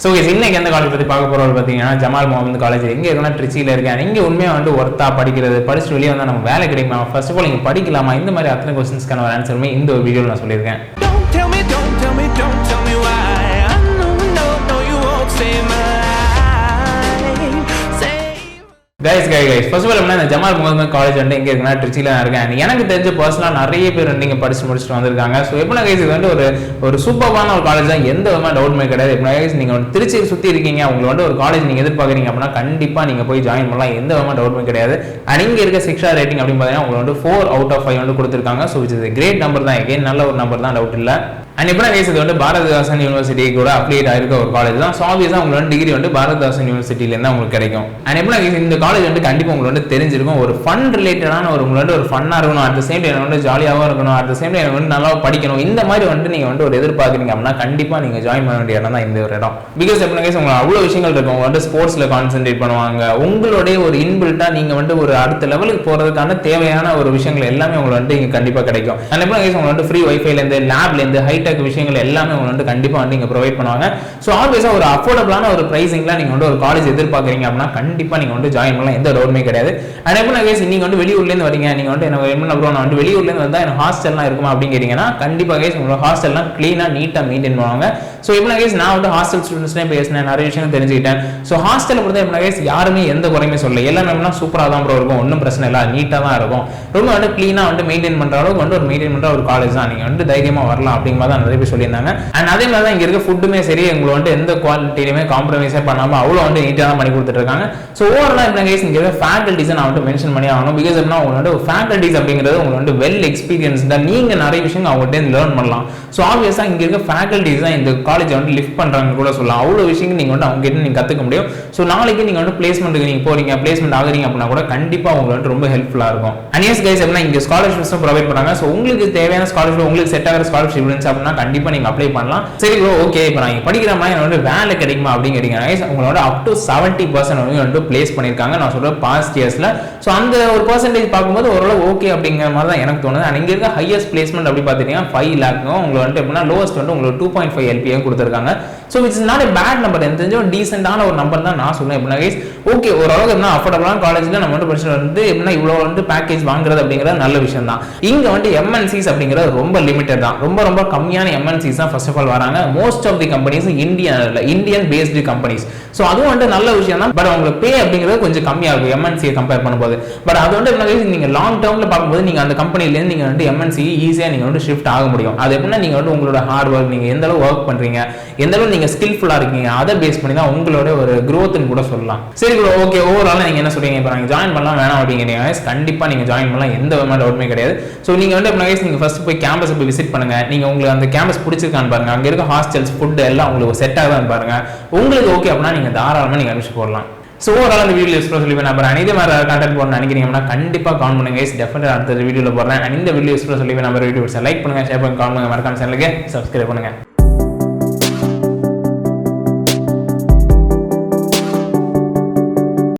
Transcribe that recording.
So இன்னைக்கு எந்த college பற்றி பார்க்க போகிறோம் பார்த்தீங்கன்னா ஜமால் முகமது காலேஜ் எங்கே இருக்குன்னா ட்ரிச்சியில் இருக்கேன். இங்கே உண்மையாக வந்து ஒர்த்தா படிக்கிறது, படிச்சுட்டு வெளியே வந்தால் நம்ம வேலை கிடைக்குமா, ஃபர்ஸ்ட் ஆஃப் ஆல் நீங்கள் படிக்கலாமா, இந்த மாதிரி அத்தனை கொஸ்டின்ஸ்க்கான ஒரு ஆன்சருமே இந்த ஒரு வீடியோவில் நான் சொல்லியிருக்கேன். கைஸ் ஃபர்ஸ்ட் ஆஃப் ஆல் இந்த ஜமால் முகமது காலேஜ் வந்து எங்கே இருக்குன்னா ட்ரிச்சியில் தான் இருக்கேன். எனக்கு தெரிஞ்ச பர்சனலாக நிறைய பேர் வந்து இங்கே படிச்சு முடிச்சுட்டு வந்திருக்காங்க. ஸோ எப்படின்னா கைஸ் இது வந்து ஒரு சூப்பரான ஒரு காலேஜ் தான், எந்த விதமான டவுட்மே கிடையாது. எப்படின்னா கைஸ் நீங்கள் வந்து திருச்சியை சுற்றி இருக்கீங்க, உங்களுக்கு வந்து ஒரு காலேஜ் நீங்கள் எதிர்பார்க்குறீங்க அப்படின்னா கண்டிப்பாக நீங்கள் போய் ஜாயின் பண்ணலாம், எந்த விதமான டவுட்மே கிடையாது. அண்ட் இங்கே இருக்க 6 ஸ்டார் ரேட்டிங் அப்படின்னு பார்த்தீங்கன்னா உங்களுக்கு வந்து 4 out of 5 வந்து கொடுத்துருக்காங்க. ஸோ இது கிரேட் நம்பர் தான், எகைன் நல்ல ஒரு நம்பர் தான், டவுட் இல்லை. அண்ட் இப்போ கேஸ் இது வந்து பாரதிதாசன் யூனிவர்சிட்டி கூட அப்ளைட் ஆயிருக்க ஒரு காலேஜ் தான். ஸோ ஆப்வியஸாக உங்களுக்கு வந்து டிகிரி வந்து பாரதிதாசன் யூனிவர்சிட்டியிலேருந்து உங்களுக்கு கிடைக்கும். அண்ட் எப்படின்னா கேஸ் இந்த காலேஜ் வந்து கண்டிப்பாக உங்களுக்கு வந்து தெரிஞ்சிருக்கும், ஒரு ஃபன் ரிலேட்டடான உங்களுக்கு வந்து ஒரு ஃபன்னாக இருக்கணும், அட் த சேம் டைம் வந்து ஜாலியாகவும் இருக்கணும், அட் த சேம் டைம் வந்து நல்லா படிக்கணும், இந்த மாதிரி வந்து நீங்கள் வந்து ஒரு எதிர்பார்க்குறீங்க அப்படின்னா கண்டிப்பாக நீங்கள் ஜாயின் பண்ண வேண்டிய இடம் தான் இந்த ஒரு இடம். பிகாஸ் எப்படின்னா கேஸ் உங்களுக்கு அவ்வளோ விஷயங்கள் இருக்கும், வந்து ஸ்போர்ட்ஸில் கான்சென்ட்ரேட் பண்ணுவாங்க, உங்களுடைய ஒரு இன்பில்ட்டாக நீங்கள் வந்து ஒரு அடுத்த லெவலுக்கு போகிறதுக்கான தேவையான ஒரு விஷயங்கள் எல்லாமே உங்களுக்கு வந்து இங்கே கண்டிப்பாக கிடைக்கும். அண்ட் எப்படின்னா கேஸ் உங்களுக்கு வந்து ஃப்ரீ வைஃபைலேருந்து லேப்லேருந்து ஹைடெக் விஷயங்கள் எல்லாமே உங்களுக்கு வந்து கண்டிப்பாக வந்து இங்கே ப்ரொவைட் பண்ணுவாங்க. ஸோ ஆல்வேஸாக ஒரு அஃபோர்டபுளான ஒரு ப்ரைஸிங்லாம் நீங்கள் வந்து ஒரு காலேஜ் எதிர்பார்க்குறீங்க அப்படின்னா கண்டிப்பாக நீங்கள் வந்து ஜாயின் பண்ணலாம், எந்த டவுட்மே கிடையாது. அண்ட் எப்படின்னா கேஸ் நீங்கள் வந்து வெளியூர்லேருந்து வரீங்க, நீங்கள் வந்து என்ன ப்ரோ நான் வந்து வெளியூர்லேருந்து வந்தால் எனக்கு ஹாஸ்டல்லாம் இருக்குமா அப்படின்னு கேட்டிங்கன்னா கண்டிப்பாக கேஸ் உங்களோட ஹாஸ்டல்லாம் க்ளீனாக நீட்டாக மெயின்டைன் பண்ணுவாங்க. ஸோ எப்படின்னா கேஸ் நான் வந்து ஹாஸ்டல் ஸ்டூடெண்ட்ஸ்லேயே பேசினேன், நிறைய விஷயம் தெரிஞ்சுக்கிட்டேன். ஸோ ஹாஸ்டலில் பொறுத்த எப்படின்னா கேஸ் யாருமே எந்த குறையுமே சொல்லலை, எல்லாமே சூப்பராக தான் ப்ரோ இருக்கும், ஒன்றும் பிரச்சனை இல்லை, நீட்டாக தான் இருக்கும், ரொம்ப வந்து க்ளீனாக வந்து மெயின்டைன் பண்ணுற அளவுக்கு வந்து ஒரு மெயின்டைன் பண்ணுற ஒரு காலேஜ் தான், நீங்கள் வந்து தைரியமாக வரலாம் அப்படிங்கிற தான் நிறைய பேர் சொல்லியிருந்தாங்க. அண்ட் அதே மாதிரி தான் இங்கே இருக்க ஃபுட்டுமே சரி, உங்களை வந்து எந்த குவாலிட்டியுமே காம்ப்ரமைஸே பண்ணாமல் அவ்வளோ வந்து நீட்டாக தான் பண்ணி கொடுத்துட்டு இருக்காங்க. ஸோ ஓவராலாக எப்படின்னா கேஸ் இங்கே இருக்க ஃபேக்கல்ட்டிஸை நான் வந்து மென்ஷன் பண்ணி ஆகணும். பிகாஸ் எப்படின்னா உங்களுக்கு வந்து ஃபேக்கல்ட்டிஸ் அப்படிங்கிறது உங்களுக்கு வந்து வெல் எக்ஸ்பீரியன்ஸ் தான், நீங்கள் நிறைய விஷயங்கள் அவங்ககிட்ட லேர்ன் பண்ணலாம். ஸோ ஆப்வியஸாக இங்கே இருக்க ஃபேக்கல்ட்டிஸ் தான் இந்த காலேஜை வந்து லிஃப்ட் பண்ணுறாங்க கூட சொல்லலாம், அவ்வளோ விஷயங்கள் நீங்கள் வந்து அவங்க கிட்ட நீங்கள் கற்றுக்க முடியும். ஸோ நாளைக்கு நீங்கள் வந்து பிளேஸ்மெண்ட்டுக்கு நீங்கள் போறீங்க, பிளேஸ்மெண்ட் ஆகுறீங்க அப்படின்னா கூட கண்டிப்பாக உங்களுக்கு வந்து ரொம்ப ஹெல்ப்ஃபுல்லாக இருக்கும். அண்ட் எஸ் கைஸ் எப்படின்னா இங்கே ஸ்காலர்ஷிப்ஸும் ப்ரொவைட் பண்ணுறாங்க. ஸோ உங்களுக்கு தேவையான ஸ்காலர்ஷிப், உங்களுக்கு செட் ஆகிற ஸ்காலர்ஷிப் இருந்துச்சு அப்படின்னா கண்டிப்பாக நீங்கள் அப்ளை பண்ணலாம். சரி ப்ரோ ஓகே இப்போ நான் படிக்கிற மாதிரி வந்து வேலை கிடைக்குமா அப்படின்னு கேட்டீங்கன்னா உங்களோட அப் டு 70% வந்து பிளேஸ் பண்ணியிருக்காங்க நான் சொல்கிறேன் பாஸ்ட் இயர்ஸில். ஸோ அந்த ஒரு பர்சன்டேஜ் பார்க்கும்போது ஓரளவு ஓகே அப்படிங்கிற மாதிரி தான் எனக்கு தோணுது. அண்ட் இங்கே இருக்க ஹையஸ்ட் பிளேஸ்மெண்ட் அப்படி பார்த்தீங்கன்னா 5 lakhம் உங்களுக்கு வந்து எப்படின்னா லோவஸ்ட் வந்து உங்களுக்கு 2.5 LPA கொடுத்துருக்காங்க. So it's not a bad number, எனக்கு தெரிஞ்ச ஒரு டீசென்டான ஒரு நம்பர் தான் நான் சொல்லுவேன். எப்படின்னா கைஸ் ஓகே ஓரளவுக்கு எப்படின்னா அஃபோர்டபுளான காலேஜில் நம்ம வந்து படிச்சுட்டு வந்து எப்படின்னா இவ்வளோ வந்து பேக்கேஜ் வாங்குறது அப்படிங்கிறது நல்ல விஷயம் தான். இங்கே வந்து MNCs அப்படிங்கிறது ரொம்ப லிமிட்டட் தான், ரொம்ப கம்மியான MNCs தான் ஃபர்ஸ்ட் ஆஃப் ஆல் வராங்க. Most of the companies Indian based companies. So அதுவும் வந்து நல்ல விஷயம் தான். பட் உங்களுக்கு பே அப்படிங்கிறது கொஞ்சம் கம்மியாக இருக்கும் MNCயை கம்பேர் பண்ணும்போது. பட் அது வந்து எப்படின்னா நீங்கள் லாங் டேர்மில் பார்க்கும்போது நீங்கள் அந்த கம்பெனிலேருந்து நீங்கள் வந்து MNC ஈஸியாக நீங்கள் வந்து ஷிஃப்ட் ஆக முடியும். அது எப்படின்னா நீங்கள் வந்து உங்களோட ஹார்ட் ஒர்க், நீங்கள் எந்த அளவு ஒர்க் பண்ணுறீங்க, எந்த அளவு நீங்கள் ஸ்கில்ஃபுல்லாக இருக்கீங்க, அதை பேஸ் பண்ணி தான் உங்களோட ஒரு க்ரோத்னு கூட சொல்லலாம். சரி ப்ரோ ஓகே ஓவரால் நீங்கள் என்ன சொல்றீங்க, இப்போ நீங்கள் ஜாயின் பண்ணலாம் வேணாம் அப்படிங்கிறீங்க, கண்டிப்பாக நீங்கள் ஜாயின் பண்ணலாம், எந்த விதமான டவுட்மே கிடையாது. ஸோ நீங்கள் வந்து எப்படின்னா நீங்கள் ஃபர்ஸ்ட் போய் கேம்பஸ் போய் விசிட் பண்ணுங்க, நீங்கள் உங்களுக்கு அந்த கேம்பஸ் பிடிச்சிருக்கான்னு பாருங்க, அங்கே இருக்க ஹாஸ்டல்ஸ் ஃபுட் எல்லாம் உங்களுக்கு செட் ஆகுதான்னு பாருங்க, உங்களுக்கு ஓகே அப்படின்னா நீங்கள் தாராளமாக நீங்கள் அனுப்பிச்சு போடலாம். ஸோ ஓவரால் அந்த வீடியோ யூஸ்ஃபுல்லாக சொல்லி நான் இதே மாதிரி கண்டென்ட் போடணும்னு நினைக்கிறீங்கன்னா கண்டிப்பாக கால் பண்ணுங்க, டெஃபினட்டாக அடுத்த வீடியோவில் போடுறேன். அண்ட் இந்த வீடியோ யூஸ்ஃபுல்லாக சொல்லி நம்ம வீடியோஸை லைக் பண்ணுங்க, ஷேர் பண்ணுங்க, கால் பண்ணுங்க, மறக்காம சேனலுக்கு சப்ஸ்கிரைப் பண்ணுங்க.